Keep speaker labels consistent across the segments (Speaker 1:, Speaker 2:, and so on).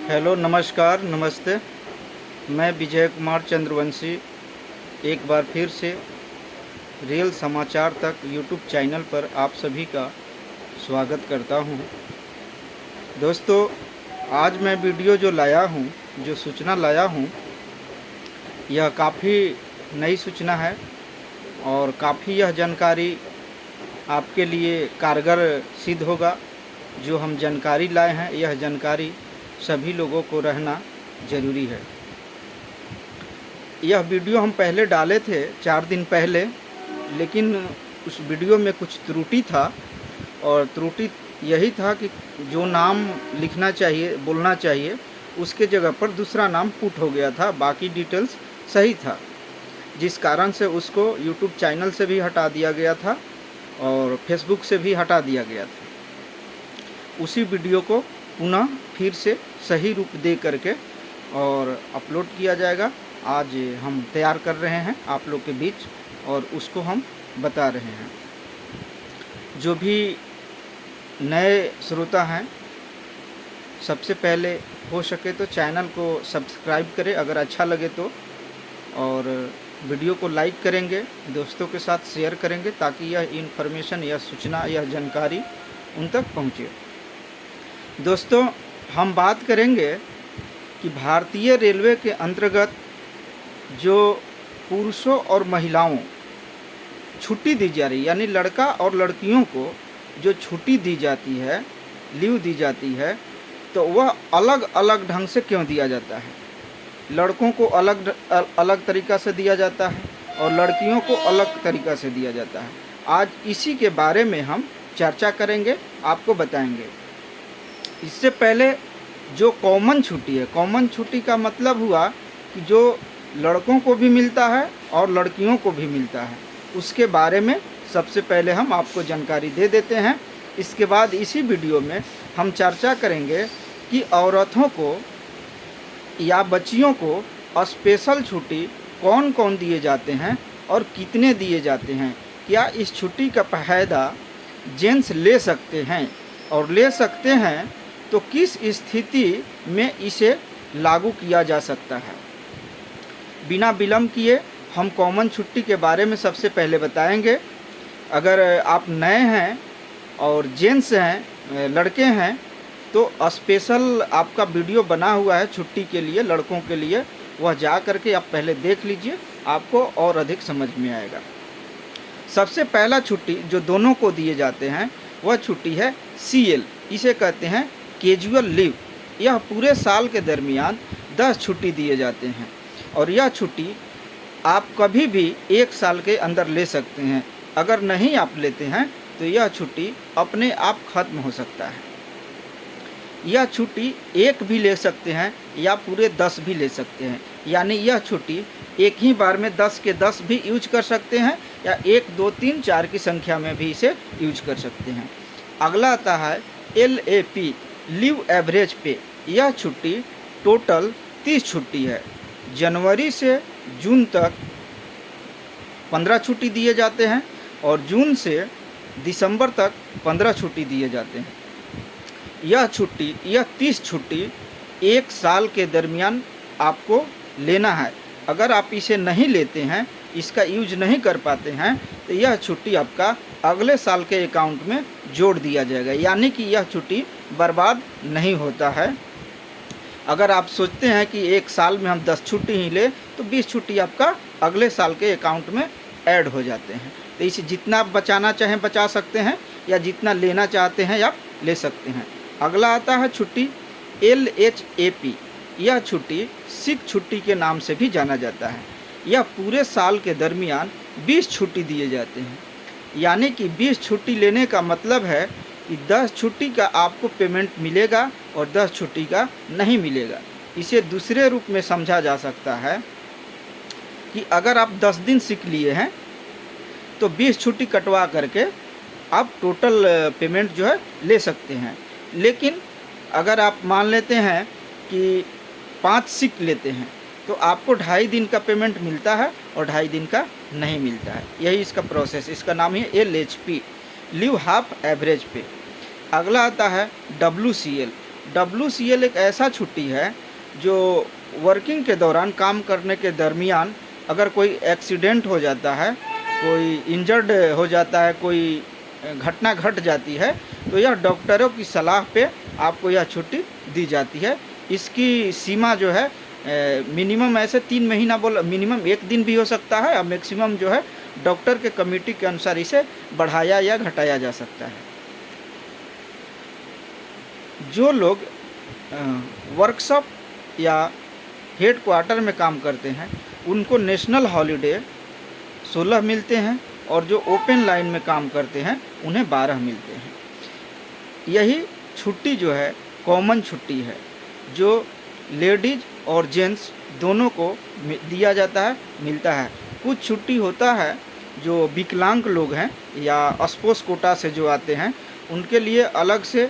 Speaker 1: Hello, नमस्कार, नमस्ते। मैं विजय कुमार चंद्रवंशी एक बार फिर से रियल समाचार तक यूट्यूब चैनल पर आप सभी का स्वागत करता हूं। दोस्तों, आज मैं वीडियो जो लाया हूं, जो सूचना लाया हूं, यह काफ़ी नई सूचना है और काफ़ी यह जानकारी आपके लिए कारगर सिद्ध होगा। जो हम जानकारी लाए हैं, यह जानकारी सभी लोगों को रहना ज़रूरी है। यह वीडियो हम पहले डाले थे 4 दिन पहले, लेकिन उस वीडियो में कुछ त्रुटि था और त्रुटि यही था कि जो नाम लिखना चाहिए, बोलना चाहिए, उसके जगह पर दूसरा नाम पुट हो गया था। बाकी डिटेल्स सही था, जिस कारण से उसको यूट्यूब चैनल से भी हटा दिया गया था और फेसबुक से भी हटा दिया गया था। उसी वीडियो को पुनः फिर से सही रूप दे करके और अपलोड किया जाएगा। आज हम तैयार कर रहे हैं आप लोग के बीच और उसको हम बता रहे हैं। जो भी नए श्रोता हैं, सबसे पहले हो सके तो चैनल को सब्सक्राइब करें अगर अच्छा लगे तो, और वीडियो को लाइक करेंगे, दोस्तों के साथ शेयर करेंगे ताकि यह इन्फॉर्मेशन, यह सूचना, यह जानकारी उन तक पहुँचे। दोस्तों, हम बात करेंगे कि भारतीय रेलवे के अंतर्गत जो पुरुषों और महिलाओं छुट्टी दी जा रही, यानी लड़का और लड़कियों को जो छुट्टी दी जाती है, लीव दी जाती है, तो वह अलग अलग ढंग से क्यों दिया जाता है। लड़कों को अलग तरीक़ा से दिया जाता है और लड़कियों को अलग तरीक़ा से दिया जाता है। आज इसी के बारे में हम चर्चा करेंगे, आपको बताएंगे। इससे पहले जो कॉमन छुट्टी है, कॉमन छुट्टी का मतलब हुआ कि जो लड़कों को भी मिलता है और लड़कियों को भी मिलता है, उसके बारे में सबसे पहले हम आपको जानकारी दे देते हैं। इसके बाद इसी वीडियो में हम चर्चा करेंगे कि औरतों को या बच्चियों को स्पेशल छुट्टी कौन कौन दिए जाते हैं और कितने दिए जाते हैं। क्या इस छुट्टी का फ़ायदा जेंट्स ले सकते हैं, और ले सकते हैं तो किस स्थिति में इसे लागू किया जा सकता है। बिना विलंब किए हम कॉमन छुट्टी के बारे में सबसे पहले बताएंगे। अगर आप नए हैं और जेंट्स हैं, लड़के हैं, तो स्पेशल आपका वीडियो बना हुआ है छुट्टी के लिए, लड़कों के लिए, वह जा करके आप पहले देख लीजिए, आपको और अधिक समझ में आएगा। सबसे पहला छुट्टी जो दोनों को दिए जाते हैं वह छुट्टी है CL, इसे कहते हैं कैजुअल लीव। यह पूरे साल के दरमियान 10 छुट्टी दिए जाते हैं और यह छुट्टी आप कभी भी 1 साल के अंदर ले सकते हैं। अगर नहीं आप लेते हैं तो यह छुट्टी अपने आप खत्म हो सकता है। यह छुट्टी एक भी ले सकते हैं या पूरे 10 भी ले सकते हैं, यानी यह छुट्टी एक ही बार में 10 के 10 भी यूज कर सकते हैं या 1, 2, 3, 4 की संख्या में भी इसे यूज कर सकते हैं। अगला आता है LAP, लीव एवरेज पे। यह छुट्टी टोटल 30 छुट्टी है। जनवरी से जून तक 15 छुट्टी दिए जाते हैं और जून से दिसंबर तक 15 छुट्टी दिए जाते हैं। यह 30 छुट्टी 1 साल के दरमियान आपको लेना है। अगर आप इसे नहीं लेते हैं, इसका यूज नहीं कर पाते हैं, तो यह छुट्टी आपका अगले साल के अकाउंट में जोड़ दिया जाएगा, यानी कि यह छुट्टी बर्बाद नहीं होता है। अगर आप सोचते हैं कि 1 साल में हम 10 छुट्टी ही ले, तो 20 छुट्टी आपका अगले साल के अकाउंट में ऐड हो जाते हैं। तो इसे जितना आप बचाना चाहें बचा सकते हैं या जितना लेना चाहते हैं आप ले सकते हैं। अगला आता है छुट्टी LHAP। यह छुट्टी सिक छुट्टी के नाम से भी जाना जाता है। यह पूरे साल के दरमियान 20 छुट्टी दिए जाते हैं, यानी कि 20 छुट्टी लेने का मतलब है कि 10 छुट्टी का आपको पेमेंट मिलेगा और 10 छुट्टी का नहीं मिलेगा। इसे दूसरे रूप में समझा जा सकता है कि अगर आप 10 दिन सिक लिए हैं तो 20 छुट्टी कटवा करके आप टोटल पेमेंट जो है ले सकते हैं। लेकिन अगर आप मान लेते हैं कि 5 सिक लेते हैं तो आपको 2.5 दिन का पेमेंट मिलता है और 2.5 दिन का नहीं मिलता है। यही इसका प्रोसेस, इसका नाम है LHP, लीव हाफ एवरेज पे। अगला आता है WCL, WCL एक ऐसा छुट्टी है जो वर्किंग के दौरान, काम करने के दरमियान अगर कोई एक्सीडेंट हो जाता है, कोई इंजर्ड हो जाता है, कोई घटना घट जाती है, तो यह डॉक्टरों की सलाह पे आपको यह छुट्टी दी जाती है। इसकी सीमा जो है मिनिमम ऐसे 3 महीना मिनिमम 1 दिन भी हो सकता है, और मैक्सिमम जो है डॉक्टर के कमेटी के अनुसार इसे बढ़ाया या घटाया जा सकता है। जो लोग वर्कशॉप या हेड क्वार्टर में काम करते हैं उनको नेशनल हॉलीडे 16 मिलते हैं, और जो ओपन लाइन में काम करते हैं उन्हें 12 मिलते हैं। यही छुट्टी जो है कॉमन छुट्टी है, जो लेडीज और जेंट्स दोनों को दिया जाता है, मिलता है। कुछ छुट्टी होता है जो विकलांग लोग हैं या स्पोर्ट्स कोटा से जो आते हैं उनके लिए अलग से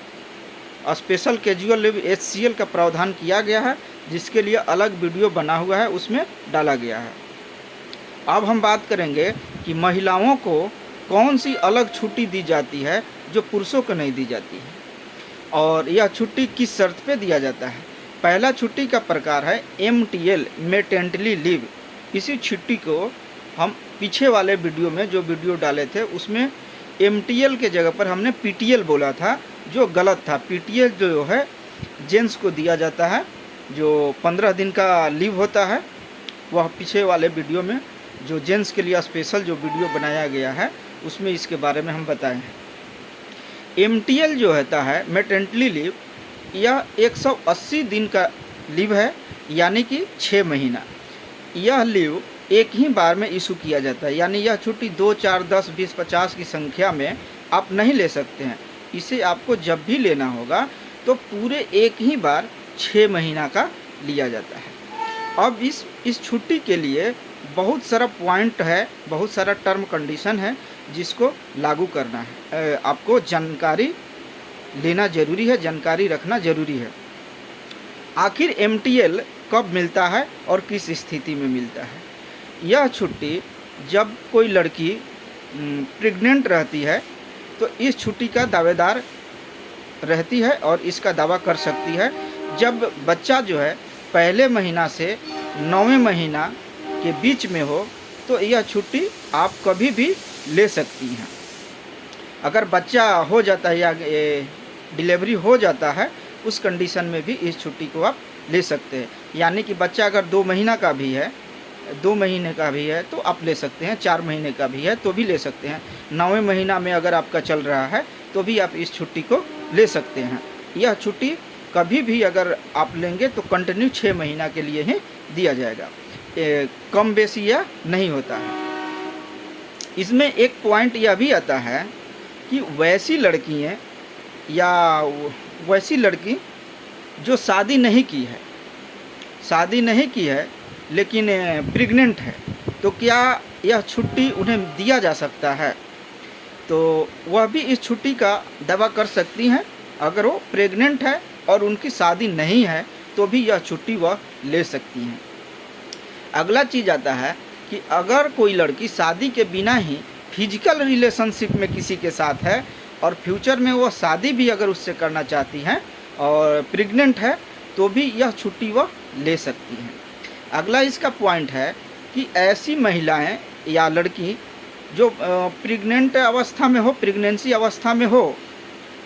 Speaker 1: स्पेशल कैजुअल लीव HCL का प्रावधान किया गया है, जिसके लिए अलग वीडियो बना हुआ है, उसमें डाला गया है। अब हम बात करेंगे कि महिलाओं को कौन सी अलग छुट्टी दी जाती है जो पुरुषों को नहीं दी जाती है, और यह छुट्टी किस शर्त पे दिया जाता है। पहला छुट्टी का प्रकार है MTL, मैटरनिटी लीव। इसी छुट्टी को हम पीछे वाले वीडियो में जो वीडियो डाले थे उसमें MTL के जगह पर हमने PTL बोला था, जो गलत था। PTL जो है जेंट्स को दिया जाता है, जो 15 दिन का लीव होता है। वह पीछे वाले वीडियो में जो जेंट्स के लिए स्पेशल जो वीडियो बनाया गया है उसमें इसके बारे में हम बताए हैं। MTL जो होता है मैटरनिटी लीव, यह 180 दिन का लीव है, यानी कि 6 महीना। यह लीव एक ही बार में इशू किया जाता है, यानी यह छुट्टी 2, 4, 10, 20, 50 की संख्या में आप नहीं ले सकते हैं। इसे आपको जब भी लेना होगा तो पूरे एक ही बार 6 महीना का लिया जाता है। अब इस छुट्टी के लिए बहुत सारा पॉइंट है, बहुत सारा टर्म कंडीशन है जिसको लागू करना है। आपको जानकारी लेना ज़रूरी है, जानकारी रखना ज़रूरी है। आखिर MTL कब मिलता है और किस स्थिति में मिलता है। यह छुट्टी जब कोई लड़की प्रेग्नेंट रहती है तो इस छुट्टी का दावेदार रहती है और इसका दावा कर सकती है। जब बच्चा जो है पहले महीना से 9वें महीना के बीच में हो तो यह छुट्टी आप कभी भी ले सकती हैं। अगर बच्चा हो जाता है या डिलीवरी हो जाता है, उस कंडीशन में भी इस छुट्टी को आप ले सकते हैं। यानी कि बच्चा अगर 2 महीना का भी है, 2 महीने का भी है तो आप ले सकते हैं, 4 महीने का भी है तो भी ले सकते हैं, 9वें महीना में अगर आपका चल रहा है तो भी आप इस छुट्टी को ले सकते हैं। यह छुट्टी कभी भी अगर आप लेंगे तो कंटिन्यू 6 महीना के लिए ही दिया जाएगा, कम बेसी यह नहीं होता है। इसमें एक पॉइंट यह भी आता है कि वैसी लड़कियाँ या वैसी लड़की जो शादी नहीं की है लेकिन प्रेग्नेंट है, तो क्या यह छुट्टी उन्हें दिया जा सकता है। तो वह भी इस छुट्टी का दावा कर सकती हैं। अगर वो प्रेग्नेंट है और उनकी शादी नहीं है तो भी यह छुट्टी वह ले सकती हैं। अगला चीज़ आता है कि अगर कोई लड़की शादी के बिना ही फिजिकल रिलेशनशिप में किसी के साथ है और फ्यूचर में वो शादी भी अगर उससे करना चाहती हैं और प्रेग्नेंट है तो भी यह छुट्टी वह ले सकती हैं। अगला इसका पॉइंट है कि ऐसी महिलाएं या लड़की जो प्रेग्नेंट अवस्था में हो, प्रेगनेंसी अवस्था में हो,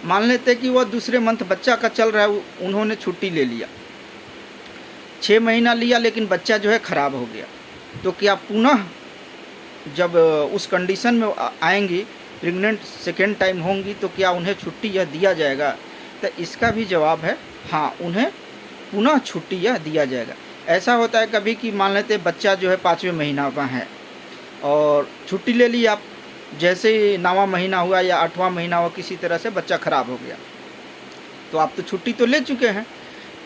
Speaker 1: मान लेते कि वह दूसरे मंथ बच्चा का चल रहा है, उन्होंने छुट्टी ले लिया, 6 महीना लिया लेकिन बच्चा जो है ख़राब हो गया, तो क्या पुनः जब उस कंडीशन में आएंगी, प्रेग्नेंट सेकेंड टाइम होंगी, तो क्या उन्हें छुट्टी यह दिया जाएगा। तो इसका भी जवाब है हाँ, उन्हें पुनः छुट्टी यह दिया जाएगा। ऐसा होता है कभी कि मान लेते बच्चा जो है 5वें महीना का है और छुट्टी ले ली आप, जैसे ही 9वां महीना हुआ या 8वां महीना हुआ, किसी तरह से बच्चा ख़राब हो गया, तो आप तो छुट्टी तो ले चुके हैं।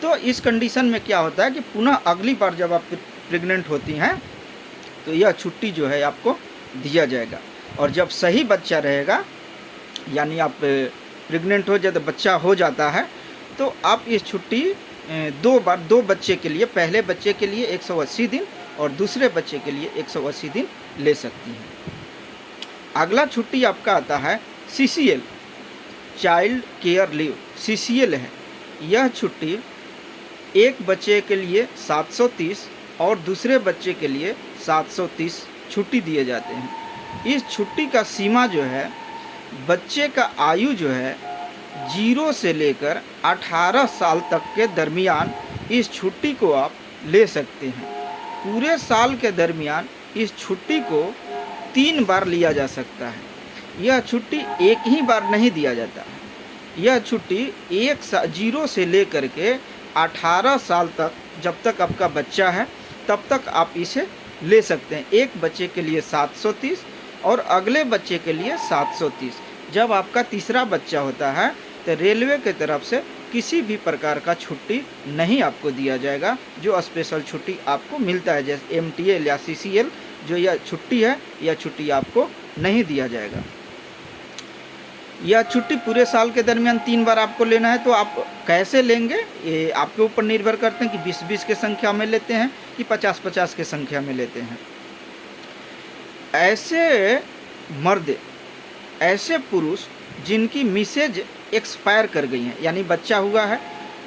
Speaker 1: तो इस कंडीशन में क्या होता है कि पुनः अगली बार जब आप प्रेग्नेंट होती हैं तो यह छुट्टी जो है आपको दिया जाएगा। और जब सही बच्चा रहेगा, यानी आप प्रेग्नेंट हो जब बच्चा हो जाता है, तो आप इस छुट्टी 2 बार 2 बच्चे के लिए, पहले बच्चे के लिए 180 दिन और दूसरे बच्चे के लिए 180 दिन ले सकती हैं। अगला छुट्टी आपका आता है CCL, child care leave. CCL है, यह छुट्टी एक बच्चे के लिए 730 और दूसरे बच्चे के लिए 730 छुट्टी दिए जाते हैं। इस छुट्टी का सीमा जो है, बच्चे का आयु जो है 0 से लेकर 18 साल तक के दरमियान इस छुट्टी को आप ले सकते हैं। पूरे साल के दरमियान इस छुट्टी को 3 बार लिया जा सकता है। यह छुट्टी एक ही बार नहीं दिया जाता है। यह छुट्टी 0 से लेकर के 18 साल तक, जब तक आपका बच्चा है तब तक आप इसे ले सकते हैं। एक बच्चे के लिए 730 और अगले बच्चे के लिए 730। जब आपका तीसरा बच्चा होता है तो रेलवे की तरफ से किसी भी प्रकार का छुट्टी नहीं आपको दिया जाएगा। जो स्पेशल छुट्टी आपको मिलता है जैसे MTL या CCL, जो यह छुट्टी है, यह छुट्टी आपको नहीं दिया जाएगा। यह छुट्टी पूरे साल के दरमियान 3 बार आपको लेना है। तो आप कैसे लेंगे ये आपके ऊपर निर्भर करते हैं कि 20-20 के संख्या में लेते हैं कि 50-50 के संख्या में लेते हैं। ऐसे मर्द, ऐसे पुरुष जिनकी मिसेज एक्सपायर कर गई हैं, यानी बच्चा हुआ है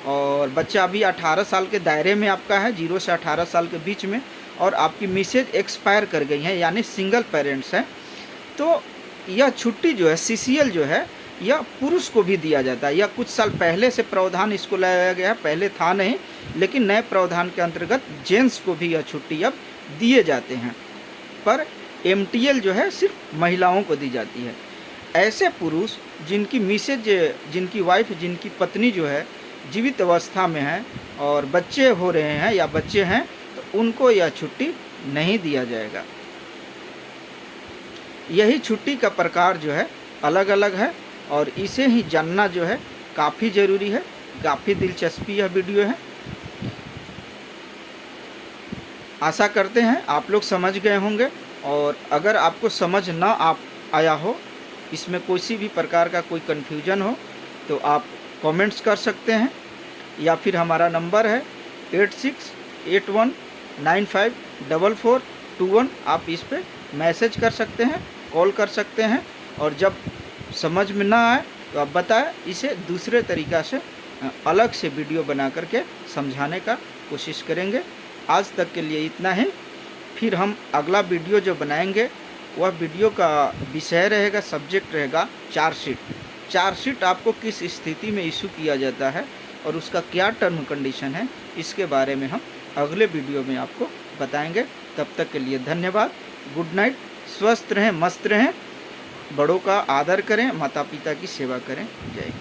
Speaker 1: और बच्चा अभी 18 साल के दायरे में आपका है, 0 से 18 साल के बीच में, और आपकी मिसेज एक्सपायर कर गई हैं, यानी सिंगल पेरेंट्स हैं, तो यह छुट्टी जो है CCL जो है, यह पुरुष को भी दिया जाता है। यह कुछ साल पहले से प्रावधान इसको लाया गया है, पहले था नहीं, लेकिन नए प्रावधान के अंतर्गत जेंट्स को भी यह छुट्टी अब दिए जाते हैं। पर MTL जो है सिर्फ महिलाओं को दी जाती है। ऐसे पुरुष जिनकी मिसेज, जिनकी वाइफ, जिनकी पत्नी जो है जीवित अवस्था में है और बच्चे हो रहे हैं या बच्चे हैं, तो उनको यह छुट्टी नहीं दिया जाएगा। यही छुट्टी का प्रकार जो है अलग अलग है और इसे ही जानना जो है काफ़ी ज़रूरी है। काफ़ी दिलचस्पी यह वीडियो है। आशा करते हैं आप लोग समझ गए होंगे, और अगर आपको समझ ना आया हो, इसमें किसी भी प्रकार का कोई कन्फ्यूजन हो, तो आप कमेंट्स कर सकते हैं, या फिर हमारा नंबर है 8681954421। आप इस पे मैसेज कर सकते हैं, कॉल कर सकते हैं, और जब समझ में ना आए तो आप बताएं, इसे दूसरे तरीक़ा से अलग से वीडियो बना करके समझाने का कोशिश करेंगे। आज तक के लिए इतना ही। फिर हम अगला वीडियो जो बनाएंगे वह वीडियो का विषय रहेगा, सब्जेक्ट रहेगा चार्जशीट। चार्जशीट आपको किस स्थिति में इशू किया जाता है और उसका क्या टर्म कंडीशन है, इसके बारे में हम अगले वीडियो में आपको बताएंगे। तब तक के लिए धन्यवाद। Good night. स्वस्थ रहें, मस्त रहें, बड़ों का आदर करें, माता पिता की सेवा करें। जय हिंद।